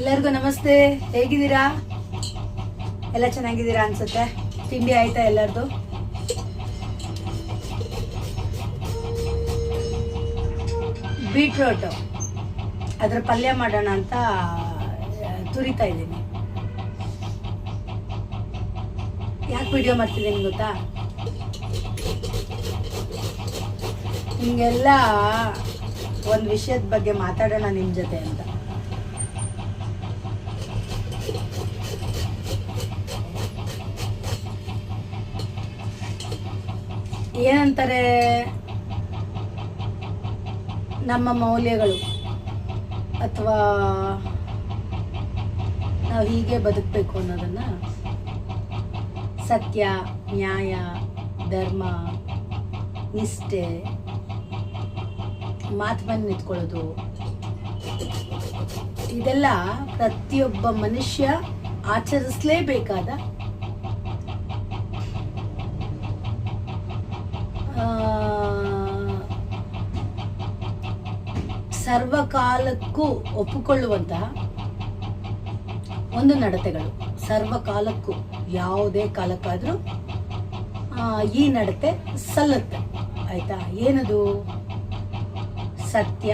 ಎಲ್ಲರಿಗೂ ನಮಸ್ತೆ. ಹೇಗಿದ್ದೀರಾ? ಎಲ್ಲ ಚೆನ್ನಾಗಿದ್ದೀರಾ ಅನ್ಸುತ್ತೆ. ತಿಂಡಿ ಆಯ್ತಾ ಎಲ್ಲರದು? ಬೀಟ್ರೋಟ್ ಅದ್ರ ಪಲ್ಯ ಮಾಡೋಣ ಅಂತ ತುರಿತಾ ಇದ್ದೀನಿ. ಯಾಕೆ ವಿಡಿಯೋ ಮಾಡ್ತಿದ್ದೀನಿ ಗೊತ್ತಾ? ಹಿಂಗೆಲ್ಲ ಒಂದು ವಿಷಯದ ಬಗ್ಗೆ ಮಾತಾಡೋಣ ನಿಮ್ಮ ಜೊತೆ ಅಂತ. ಏನಂತಾರೆ, ನಮ್ಮ ಮೌಲ್ಯಗಳು ಅಥವಾ ನಾವು ಹೀಗೆ ಬದುಕಬೇಕು ಅನ್ನೋದನ್ನ ಸತ್ಯ, ನ್ಯಾಯ, ಧರ್ಮ, ನಿಷ್ಠೆ, ಮಾತು ಬಂದು ನಿಂತ್ಕೊಳ್ಳೋದು, ಇದೆಲ್ಲ ಪ್ರತಿಯೊಬ್ಬ ಮನುಷ್ಯ ಆಚರಿಸಲೇಬೇಕಾದ ಸರ್ವಕಾಲಕ್ಕೂ ಒಪ್ಪಿಕೊಳ್ಳುವಂತಹ ಒಂದು ನಡತೆಗಳು. ಸರ್ವಕಾಲಕ್ಕೂ ಯಾವುದೇ ಕಾಲಕ್ಕಾದರೂ ಈ ನಡತೆ ಸಲ್ಲುತ್ತೆ. ಆಯ್ತಾ? ಏನದು? ಸತ್ಯ,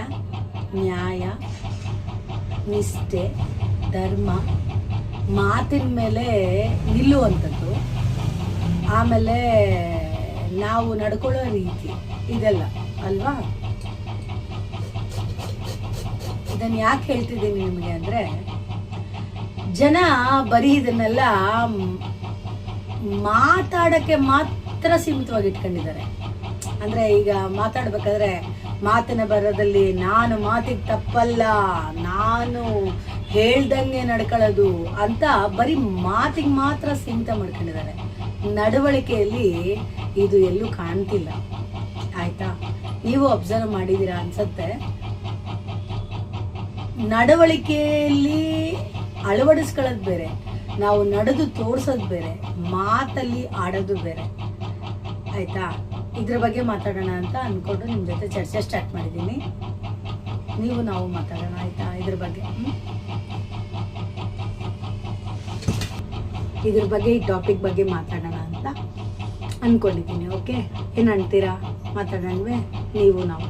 ನ್ಯಾಯ, ನಿಷ್ಠೆ, ಧರ್ಮ, ಮಾತಿನ ಮೇಲೆ ನಿಲ್ಲುವಂಥದ್ದು, ಆಮೇಲೆ ನಾವು ನಡ್ಕೊಳ್ಳೋ ರೀತಿ, ಇದೆಲ್ಲ ಅಲ್ವಾ? ಇದನ್ನು ಯಾಕೆ ಹೇಳ್ತಿದ್ದೀನಿ ನಿಮಗೆ ಅಂದರೆ, ಜನ ಬರೀ ಇದನ್ನೆಲ್ಲ ಮಾತಾಡೋಕ್ಕೆ ಮಾತ್ರ ಸೀಮಿತವಾಗಿ ಇಟ್ಕೊಂಡಿದ್ದಾರೆ. ಅಂದರೆ ಈಗ ಮಾತಾಡ್ಬೇಕಾದ್ರೆ ಮಾತಿನ ಬರದಲ್ಲಿ ನಾನು ಮಾತಿಗೆ ತಪ್ಪಲ್ಲ, ನಾನು ಹೇಳ್ದಂಗೆ ನಡ್ಕೊಳ್ಳೋದು ಅಂತ ಬರೀ ಮಾತಿಗೆ ಮಾತ್ರ ಸೀಮಿತ ಮಾಡ್ಕೊಂಡಿದ್ದಾರೆ. ನಡವಳಿಕೆಯಲ್ಲಿ ಇದು ಎಲ್ಲೂ ಕಾಣ್ತಿಲ್ಲ. ಆಯ್ತಾ? ನೀವು ಅಬ್ಸರ್ವ್ ಮಾಡಿದ್ದೀರಾ ಅನ್ಸತ್ತೆ. ನಡವಳಿಕೆಯಲ್ಲಿ ಅಳವಡಿಸ್ಕೊಳ್ಳೋದು ಬೇರೆ, ನಾವು ನಡೆದು ತೋರಿಸೋದು ಬೇರೆ, ಮಾತಲ್ಲಿ ಆಡೋದು ಬೇರೆ. ಆಯ್ತಾ? ಇದ್ರ ಬಗ್ಗೆ ಮಾತಾಡೋಣ ಅಂತ ಅಂದ್ಕೊಂಡು ನಿಮ್ಮ ಜೊತೆ ಚರ್ಚೆ ಸ್ಟಾರ್ಟ್ ಮಾಡಿದ್ದೀನಿ. ನೀವು ನಾವು ಮಾತಾಡೋಣ. ಆಯ್ತಾ? ಇದ್ರ ಬಗ್ಗೆ ಈ ಟಾಪಿಕ್ ಬಗ್ಗೆ ಮಾತಾಡೋಣ ಅಂತ ಅಂದ್ಕೊಂಡಿದ್ದೀನಿ. ಓಕೆ, ಏನು ಅಂತೀರಾ? ಮಾತಾಡೋಣವೇ ನೀವು ನಾವು?